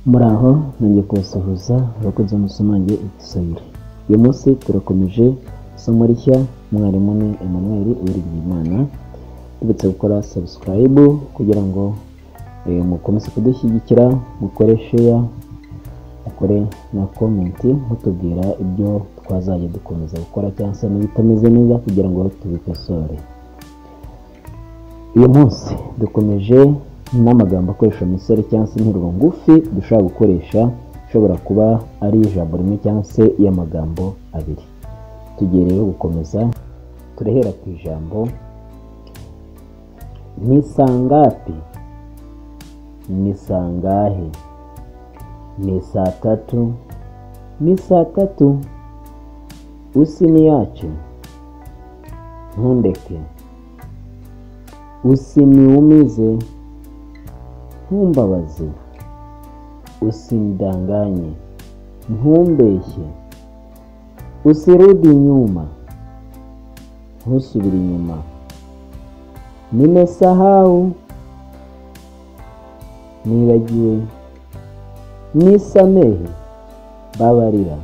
Muraho nongeye kubasuhuza abakozi musomange Igiswahili. Uyu munsi turakomeje isomo rishya, mwarimu ni Emmanuel Uwiringiyimana. Tubitse gukora subscribe kugira ngo mukomeze kudushyigikira, mukore share, mukore na comment mutubwira ibyo twazajya dukomeza gukora cyangwa se n'ibitameze neza kugira ngo tubikosore. Uyu munsi dukomeje n'amagambo akoresha misere cyangwa se interuro ngufi dushobora gukoresha, ishobora kuba ari ijambo rimwe cyangwa se y'amagambo abiri. Tugiye rero gukomeza, turahera ku ijambo ni sangapi, ni sangahe, ni saa tatu, ni saa tatu, usiniache, ntundeke, usiniumize, ntumbabaze, usindanganye, ntumbeshye, usirudi nyuma, ntusubire inyuma, nimesahau, nibagiwe, nisamehe, babarira,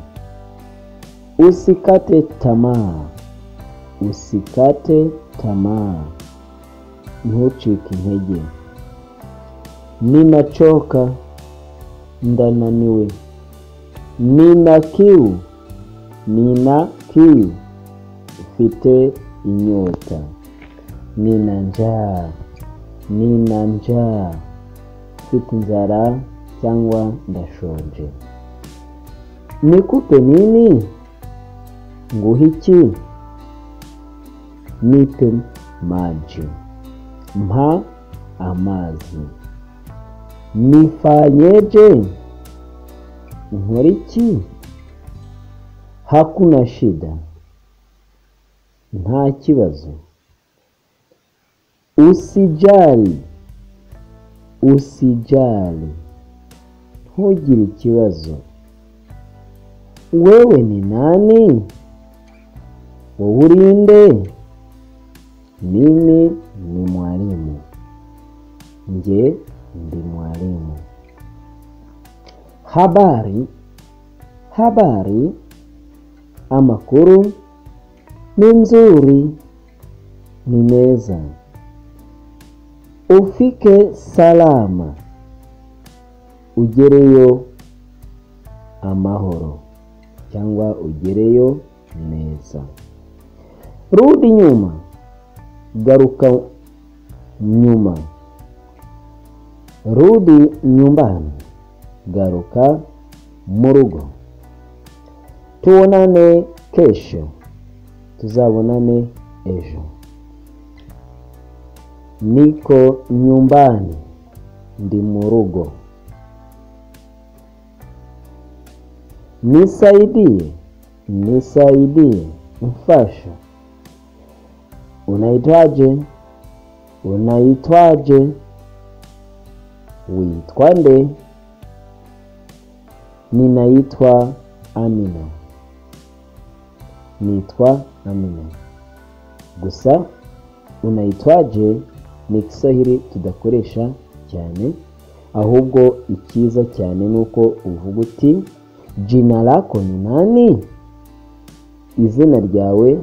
usikate tamaa, usikate tamaa, ntucike intege, ninachoka, ndananiwe, nina kiu, ufite inyota, nina njaa, ufite inzara cyangwa ndashonje. Nikupe nini, nguhe iki, nipe maji, mpa amazi, nifanyeje, nkore iki, hakuna shida, nta kibazo, usijali, ntugire ikibazo, wewe ni nani, wowe urinde, mimi ni mwalimu, nje ndi mwalimu. Habari, amakuru, ni nzuri, ni meza. Ufike salama, ugereyo amahoro cyangwa ugereyo neza. Rudi nyuma, garuka nyuma. Rudi nyumbani, garuka mu rugo. Tuonane kesho, tuzabonane ejo. Niko nyumbani, ndi mu rugo. Nisaidie, mfasha. Unaitwaje, uitwa nde, ninaitwa Amina, nitwa Amina. Gusa unaitwaje ni Kiswahili tudakoresha cyane, ahubwo ikiza cyane nuko uvuga uti jina lako ni nani, izina ryawe.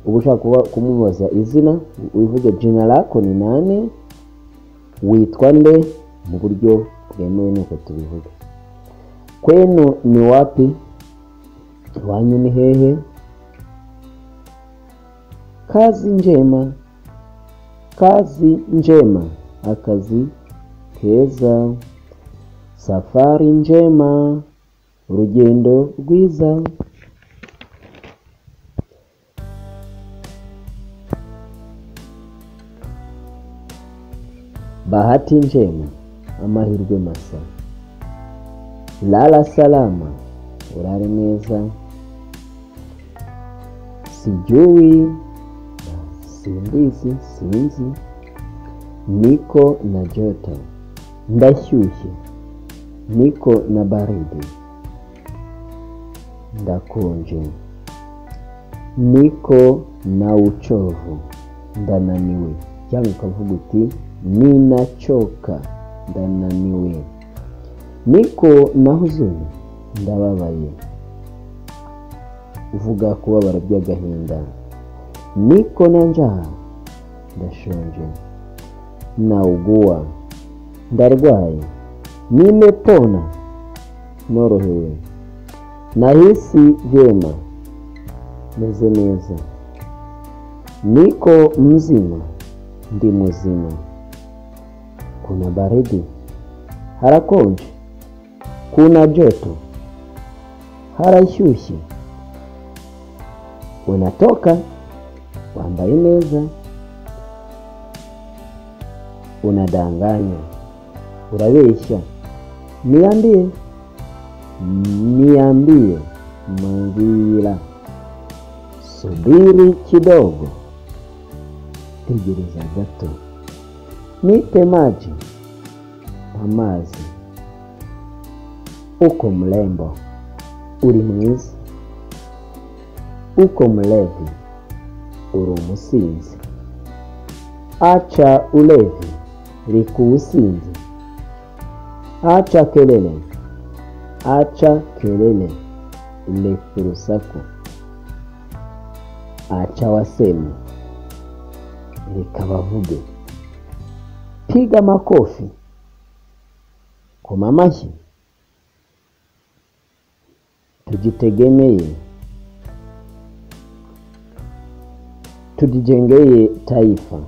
Ubushaka kumubaza izina, uvuge jina lako ni nani, witwa nde, mu buryo bwemewe nuko tubivuga. Kwenu ni wapi, wanyu ni hehe. Kazi njema, akazi keza. Safari njema, urugendo rwiza. Bahati njema, amahirwe masa. Lala salama, urare neza. Sijui, sinzi. Niko na joto, ndashyushye. Niko na baridi, ndakonje. Niko na uchovu, ndananiwe. Cyangwa ukavuga uti ninachoka, ndananiwe. niko nahuzuye ndababaye. Uvuga kubabara by'agahinda. Niko na njaa ndashonje. Naugua ndarwaye. Nimepona norohewe. Nahisi vyema meze neza. Niko mzima ndi mzima. Kuna baridi, harakonje. Kuna joto, harashyushye. Unatoka wambaye neza. Unadanganya, urabeshya. Niambie Mangwira. Subiri kidogo, tegereza gato. Nipe maji, amazi. Uko mlembo, uri mwiza. Uko mlevi, uri umusinzi. Acha ulevi, riku usinzi. Acha kelele, lefu urusaku. Acha waseme, reka bavuge. Piga makofi, koma amashyi. Tujijengeye taifa,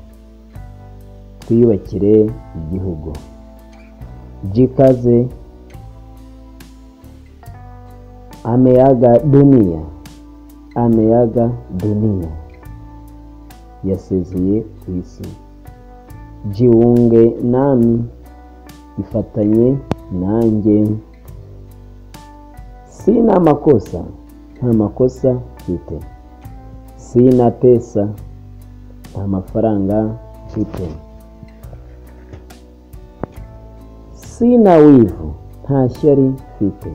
twiyubakire igihugu. Jikaze ameaga dunia, yasezeye ku isi. Jiunge nami, ifatanye nanjye. Sina makosa, nta makosa mfite. Sina pesa, nta mafaranga mfite. Sina wivu, nta shyari mfite.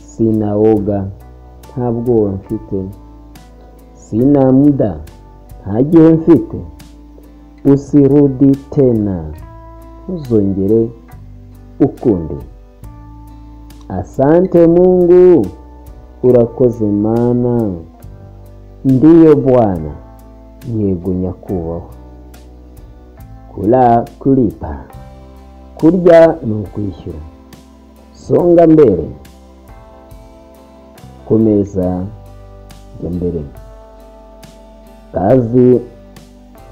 Sina woga, nta bwoba mfite. Sina muda, nta gihe mfite. Usirudi tena, uzongere ukundi. Asante Mungu, urakoze Mana. Ndiyo Bwana, yego nyakubahwa. Kulipa, kurya ni ukwishyura. Songa mbere, komeza jya mbere.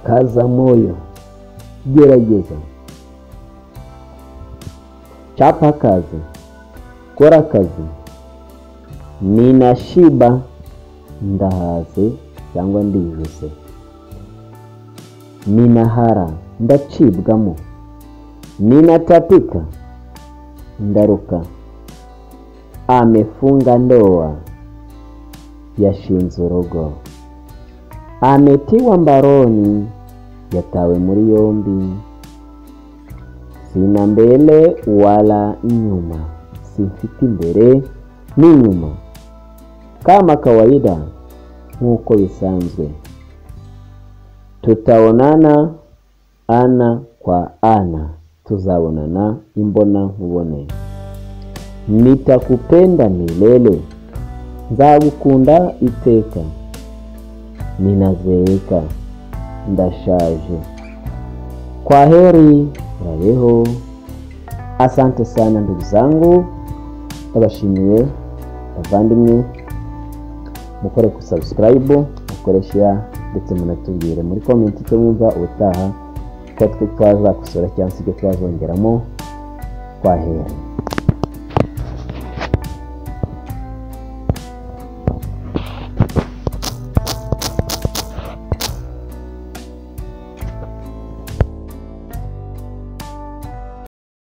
Kaza moyo, gerageza. Chapa kazi, kora kazi. Ninashiba, ndahaze cyangwa ndijuse. Ninahara, ndacibwamo. Ninatapika, ndaruka. Amefunga ndoa, yashinze urugo. Ametiwa mbaroni, yatawe muri yombi. Sina mbele wala nyuma, simfiti mbele ni nyuma. Kama kawaida, nkuko bisanzwe. Tutaonana ana kwa ana, tuzabonana imbona nkubone. Nitakupenda milele, nzagukunda iteka. Ninazeeka, ndashaje. Kwaheri, urabeho. Asante sana ndugu zangu, ndabashimiye bavandimwe. Mukore ku subscribe, mukore share, ndetse munatubwire muri comment icyo mwumva ubutaha ko twaza kusura cyangwa se twazongeramo. Kwaheri.